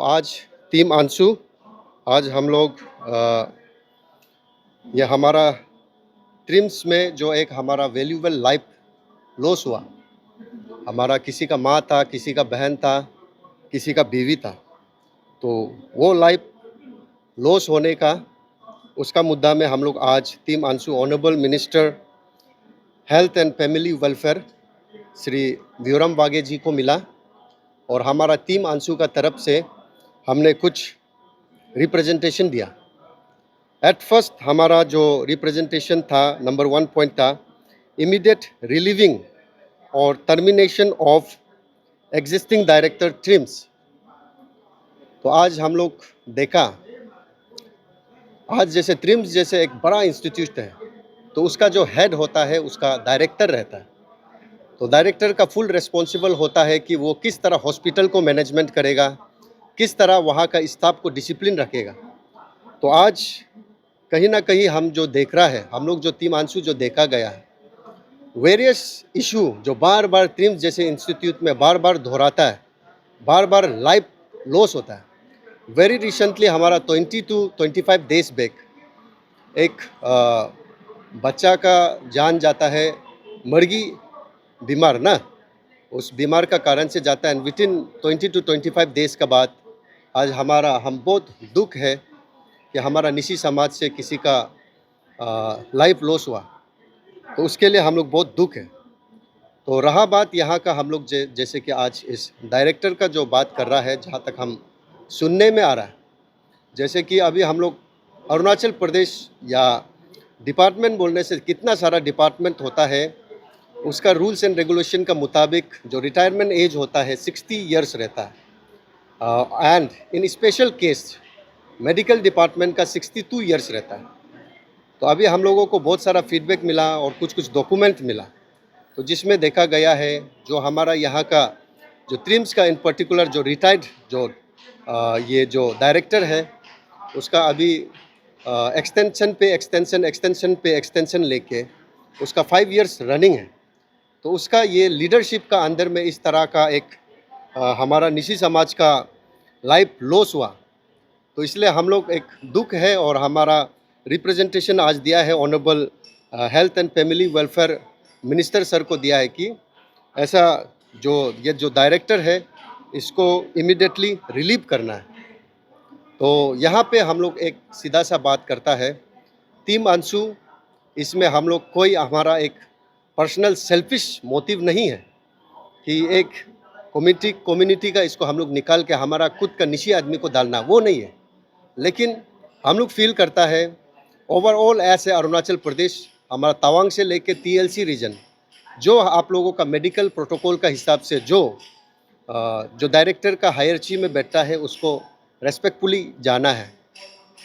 तो आज टीम आंसू, आज हम लोग ये हमारा ट्रिम्स में जो एक हमारा वैल्यूएबल लाइफ लॉस हुआ, हमारा किसी का माँ था, किसी का बहन था, किसी का बीवी था, तो वो लाइफ लॉस होने का उसका मुद्दा में हम लोग आज team ANSU honourable minister health and family welfare Shri Biyuram Wahge ji को मिला और हमारा टीम आंसू का तरफ से हमने कुछ रिप्रेजेंटेशन दिया। एट फर्स्ट हमारा जो रिप्रेजेंटेशन था, नंबर 1 पॉइंट था इमीडिएट रिलीविंग और termination of existing director TRIMS. तो आज हम लोग देखा, आज जैसे ट्रिम्स जैसे एक बड़ा इंस्टीट्यूट है तो उसका जो हेड होता है उसका डायरेक्टर रहता है। तो डायरेक्टर का फुल रिस्पॉन्सिबल होता है कि वो किस तरह हॉस्पिटल को मैनेजमेंट करेगा, किस तरह वहाँ का स्टाफ को डिसिप्लिन रखेगा। तो आज कहीं ना कहीं हम जो देख रहा है, हम लोग जो टीम आंसू जो देखा गया है, वेरियस इशू जो बार बार ट्रिम्स जैसे इंस्टीट्यूट में बार बार दोहराता है, बार बार लाइफ लॉस होता है। वेरी रिसेंटली हमारा 20 to 25 डेज बैक एक बच्चा का जान जाता है, मर्गी बीमार ना, उस बीमार का कारण से जाता है। विद इन 20 to 25 डेज का बाद आज हम बहुत दुख है कि हमारा निशी समाज से किसी का लाइफ लॉस हुआ, तो उसके लिए हम लोग बहुत दुख है। तो रहा बात यहाँ का, हम लोग जैसे कि आज इस डायरेक्टर का जो बात कर रहा है, जहाँ तक हम सुनने में आ रहा है, जैसे कि अभी हम लोग अरुणाचल प्रदेश या डिपार्टमेंट बोलने से कितना सारा डिपार्टमेंट होता है, उसका रूल्स एंड रेगुलेशन का मुताबिक जो रिटायरमेंट एज होता है 60 ईयर्स रहता है, and in special case medical department का 62 ईयर्स रहता है। तो अभी हम लोगों को बहुत सारा फीडबैक मिला और कुछ डॉक्यूमेंट मिला, तो जिसमें देखा गया है जो हमारा यहाँ का जो ट्रिम्स का इन पर्टिकुलर जो रिटायर्ड जो ये जो डायरेक्टर है उसका अभी एक्सटेंशन पे एक्सटेंशन लेके उसका 5 ईयर्स रनिंग है। तो उसका ये लीडरशिप का अंदर में इस तरह का एक हमारा निशी समाज का लाइफ लॉस हुआ, तो इसलिए हम लोग एक दुख है और हमारा रिप्रेजेंटेशन आज दिया है honourable health and family welfare minister sir को दिया है कि ऐसा ये जो डायरेक्टर है इसको इमीडिएटली रिलीव करना है। तो यहाँ पे हम लोग एक सीधा सा बात करता है, टीम आंसू इसमें हम लोग कोई हमारा एक पर्सनल सेल्फिश मोटिव नहीं है कि एक कम्युनिटी का इसको हम लोग निकाल के हमारा खुद का निजी आदमी को डालना, वो नहीं है। लेकिन हम लोग फील करता है ओवरऑल ऐसे अरुणाचल प्रदेश, हमारा तवांग से लेके TLC रीजन, जो आप लोगों का मेडिकल प्रोटोकॉल का हिसाब से जो डायरेक्टर का हायरची में बैठता है उसको रेस्पेक्टफुली जाना है।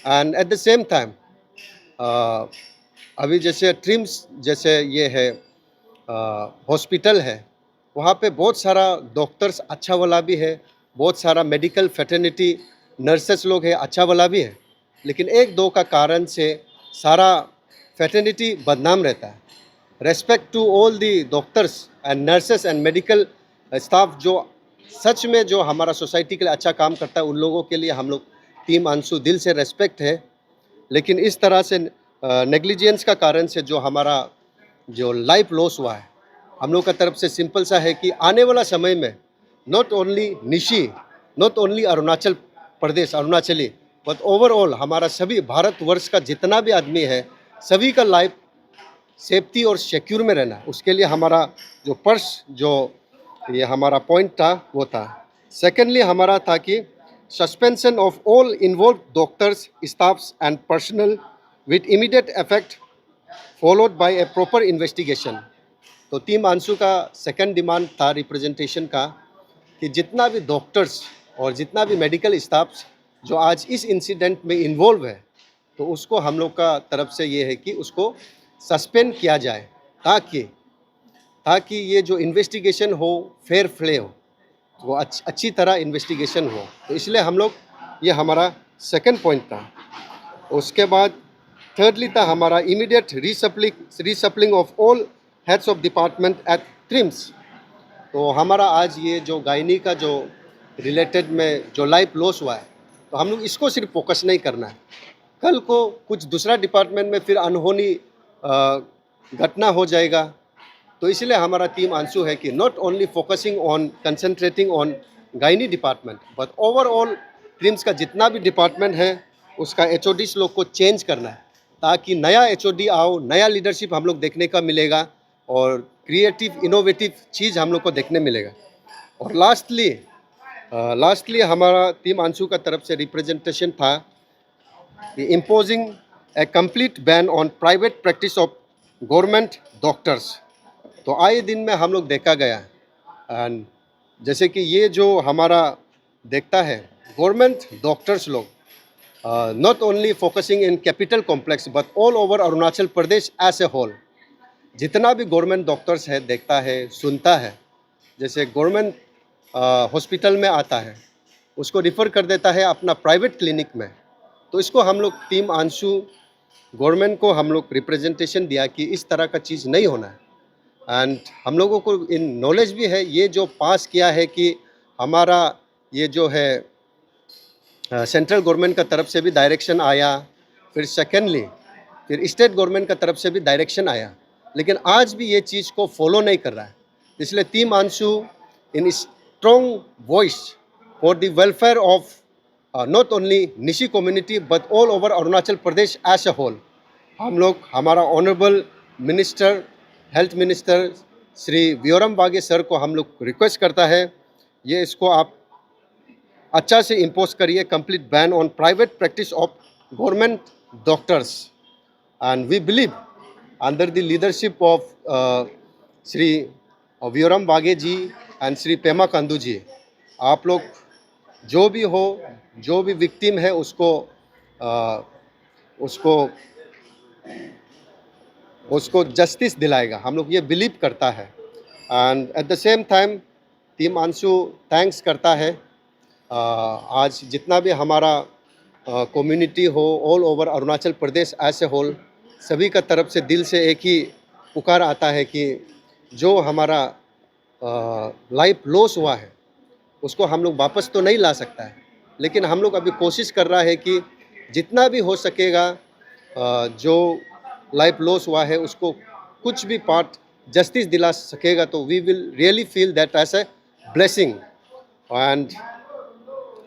And at the same time अभी जैसे ट्रिम्स जैसे ये है हॉस्पिटल है, वहाँ पे बहुत सारा डॉक्टर्स अच्छा वाला भी है, बहुत सारा मेडिकल फैटर्निटी नर्सेस लोग है अच्छा वाला भी है, लेकिन एक दो का कारण से सारा फैटर्निटी बदनाम रहता है। Respect to all the doctors and nurses and medical staff जो सच में जो हमारा सोसाइटी के लिए अच्छा काम करता है, उन लोगों के लिए हम लोग टीम आंसू दिल से रेस्पेक्ट है। लेकिन इस तरह से नेग्लिजेंस का कारण से जो हमारा जो लाइफ लॉस हुआ है, हम लोग का तरफ से सिंपल सा है कि आने वाला समय में not only Nishi, not only Arunachal Pradesh Arunachali, but overall हमारा सभी भारतवर्ष का जितना भी आदमी है, सभी का लाइफ सेफ्टी और सिक्योर में रहना, उसके लिए हमारा जो जो ये हमारा पॉइंट था वो था। सेकेंडली हमारा था कि suspension of all involve doctors, staffs and personal with immediate effect followed by A proper investigation. तो टीम आंसू का सेकंड डिमांड था रिप्रेजेंटेशन का कि जितना भी डॉक्टर्स और जितना भी मेडिकल स्टाफ्स जो आज इस इंसिडेंट में इन्वॉल्व है, तो उसको हम लोग का तरफ से ये है कि उसको सस्पेंड किया जाए, ताकि ये जो इन्वेस्टिगेशन हो फेयर प्ले हो, वो अच्छी तरह इन्वेस्टिगेशन हो। तो इसलिए हम लोग, ये हमारा सेकंड पॉइंट था। उसके बाद थर्डली था हमारा immediate reshuffling of all heads of department at TRIHMS. तो हमारा आज ये जो गायनी का जो रिलेटेड में जो लाइफ लॉस हुआ है, तो हम लोग इसको सिर्फ फोकस नहीं करना है। कल को कुछ दूसरा डिपार्टमेंट में फिर अनहोनी घटना हो जाएगा, तो इसलिए हमारा टीम आंसू है कि not only focusing on concentrating on gynae department but overall TRIMS का जितना भी डिपार्टमेंट है उसका एचओडीज लोग को चेंज करना है, ताकि नया एचओडी आओ, नया लीडरशिप हम लोग देखने का मिलेगा और क्रिएटिव इनोवेटिव चीज़ हम लोग को देखने मिलेगा। और लास्टली हमारा टीम आंसू का तरफ से रिप्रेजेंटेशन था imposing a complete ban on private practice of government doctors. तो आए दिन में हम लोग देखा गया एंड जैसे कि ये जो हमारा देखता है गवर्नमेंट डॉक्टर्स लोग not only focusing in capital complex but all over Arunachal Pradesh as a whole, जितना भी गवर्नमेंट डॉक्टर्स है देखता है सुनता है, जैसे गवर्नमेंट हॉस्पिटल में आता है उसको रिफ़र कर देता है अपना प्राइवेट क्लिनिक में। तो इसको हम लोग टीम आंसू गवर्नमेंट को हम लोग रिप्रेजेंटेशन दिया कि इस तरह का चीज़ नहीं होना है एंड हम लोगों को इन नॉलेज भी है, ये जो पास किया है कि हमारा ये जो है सेंट्रल गवर्नमेंट का तरफ से भी डायरेक्शन आया, फिर सेकेंडली फिर स्टेट गवर्नमेंट का तरफ से भी डायरेक्शन आया, लेकिन आज भी ये चीज़ को फॉलो नहीं कर रहा है। इसलिए team ANSU in strong voice for the welfare of not only Nyishi community but all over Arunachal Pradesh as a whole, हम लोग हमारा honourable minister health minister Shri Biyuram Wahge sir को हम लोग रिक्वेस्ट करता है ये इसको आप अच्छा से इम्पोज करिए complete ban on private practice of government doctors and we believe under the leadership of Shri Biyuram Wahge ji and Shri Pema Khandu ji, आप लोग जो भी हो, जो भी विक्टिम है उसको जस्टिस दिलाएगा, हम लोग ये बिलीव करता है। And at the same time team आंसू थैंक्स करता है आज जितना भी हमारा कम्युनिटी हो all over Arunachal Pradesh as a whole, सभी का तरफ से दिल से एक ही पुकार आता है कि जो हमारा लाइफ लॉस हुआ है उसको हम लोग वापस तो नहीं ला सकता है, लेकिन हम लोग अभी कोशिश कर रहा है कि जितना भी हो सकेगा जो लाइफ लॉस हुआ है उसको कुछ भी पार्ट जस्टिस दिला सकेगा तो we will really feel that as a blessing. And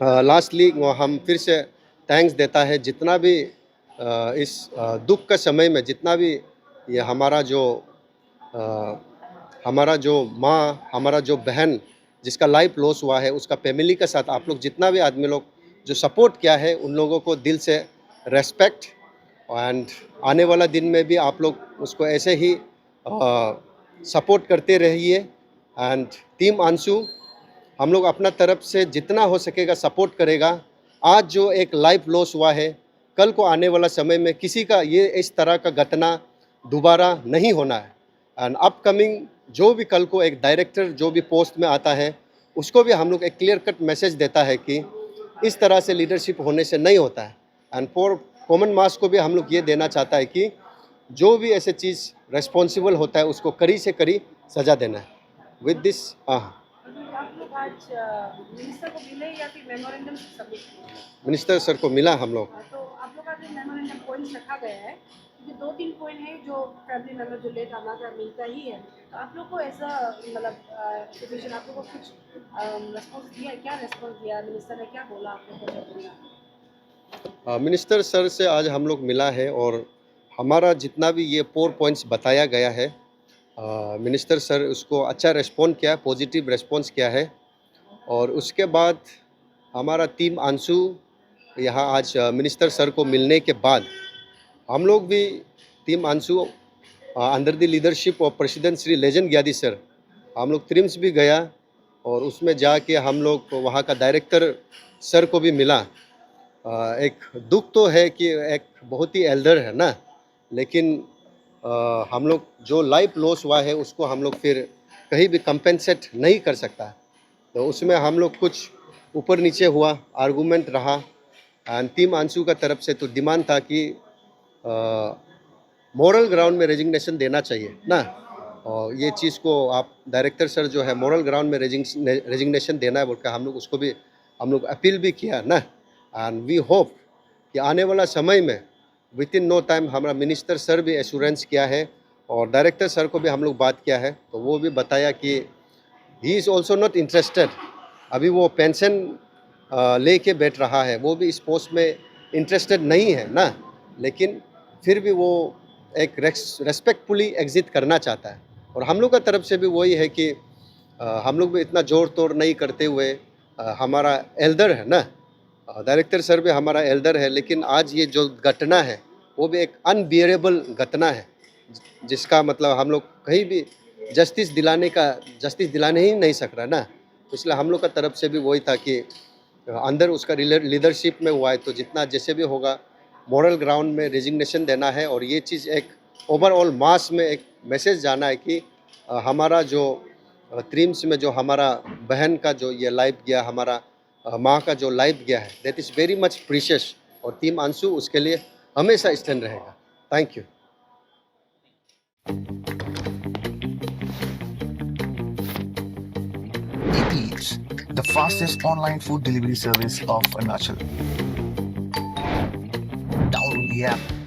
lastly हम फिर से थैंक्स देता है जितना भी इस दुख का समय में जितना भी ये हमारा जो माँ, हमारा जो बहन जिसका लाइफ लॉस हुआ है उसका फैमिली के साथ आप लोग जितना भी आदमी लोग जो सपोर्ट किया है उन लोगों को दिल से रेस्पेक्ट, एंड आने वाला दिन में भी आप लोग उसको ऐसे ही सपोर्ट करते रहिए। एंड टीम आंसू हम लोग अपना तरफ से जितना हो सकेगा सपोर्ट करेगा। आज जो एक लाइफ लॉस हुआ है, कल को आने वाला समय में किसी का ये इस तरह का घटना दोबारा नहीं होना है। एंड अपकमिंग जो भी कल को एक डायरेक्टर जो भी पोस्ट में आता है उसको भी हम लोग एक क्लियर कट मैसेज देता है कि इस तरह से लीडरशिप होने से नहीं होता है। एंड फॉर कॉमन मास को भी हम लोग ये देना चाहता है कि जो भी ऐसे चीज़ रेस्पॉन्सिबल होता है उसको कड़ी से कड़ी सज़ा देना है। विद दिस आप लोग आज मिनिस्टर को मिले या फिर मेमोरेंडम सबमिट किया? मिनिस्टर सर को मिला हम लोग। तो आप लोग का जो मेमोरेंडम पॉइंट्स रखा गया है, ये 2-3 पॉइंट है जो फैमिली मेम्बर जो लेट आना का मिलता ही है, तो आप लोग को ऐसा मतलब सिचुएशन आप लोग को कुछ रेस्पॉन्स दिया, क्या रेस्पॉन्स दिया मिनिस्टर ने, क्या बोला आप लोग को? मिनिस्टर सर से आज हम लोग मिला है और हमारा जितना भी ये 4 पॉइंट्स बताया गया है मिनिस्टर सर उसको अच्छा रेस्पॉन्ड किया है, पॉजिटिव रेस्पॉन्स किया है। और उसके बाद हमारा टीम आंसू यहाँ आज मिनिस्टर सर को मिलने के बाद हम लोग भी team ANSU under the leadership of president Shri Legend Gyadi sir हम लोग ट्रिम्स भी गया और उसमें जाके हम लोग वहाँ का डायरेक्टर सर को भी मिला। एक दुख तो है कि एक बहुत ही एल्डर है ना, लेकिन हम लोग जो लाइफ लॉस हुआ है उसको हम लोग फिर कहीं भी कंपेंसेट नहीं कर सकता, तो उसमें हम लोग कुछ ऊपर नीचे हुआ, आर्गूमेंट रहा। एंड टीम आंसू का तरफ से तो डिमांड था कि मॉरल ग्राउंड में रेजिग्नेशन देना चाहिए ना, और ये चीज़ को आप डायरेक्टर सर जो है मॉरल ग्राउंड में रेजिग्नेशन देना है बोलकर हम लोग उसको भी हम लोग अपील भी किया ना, एंड वी होप कि आने वाला समय में विद इन नो टाइम हमारा मिनिस्टर सर भी एश्योरेंस किया है और डायरेक्टर सर को भी हम लोग बात किया है, तो वो भी बताया कि he is also not interested. अभी वो पेंशन लेके बैठ रहा है, वो भी इस पोस्ट में इंटरेस्टेड नहीं है ना, लेकिन फिर भी वो एक रेस्पेक्टफुली एग्जिट करना चाहता है। और हम लोग का तरफ से भी वही है कि हम लोग भी इतना जोड़ तोड़ नहीं करते हुए हमारा एल्डर है ना, डायरेक्टर सर भी हमारा एल्डर है, लेकिन आज ये जो घटना है वो भी एक अनबियरेबल घटना है, जिसका मतलब हम लोग कहीं भी जस्टिस दिलाने ही नहीं सक रहा ना। तो इसलिए हम लोग का तरफ से भी वही था कि अंदर उसका लीडरशिप में हुआ है, तो जितना जैसे भी होगा मॉरल ग्राउंड में रेजिग्नेशन देना है और ये चीज़ एक ओवरऑल मास में एक मैसेज जाना है कि हमारा जो ट्रिम्स में जो हमारा बहन का जो ये लाइफ गया, हमारा माँ का जो लाइफ गया है, that is very much precious, और टीम अंशु उसके लिए हमेशा स्टैंड रहेगा। Thank you. Eats, the fastest online food delivery service of Arunachal. Download the app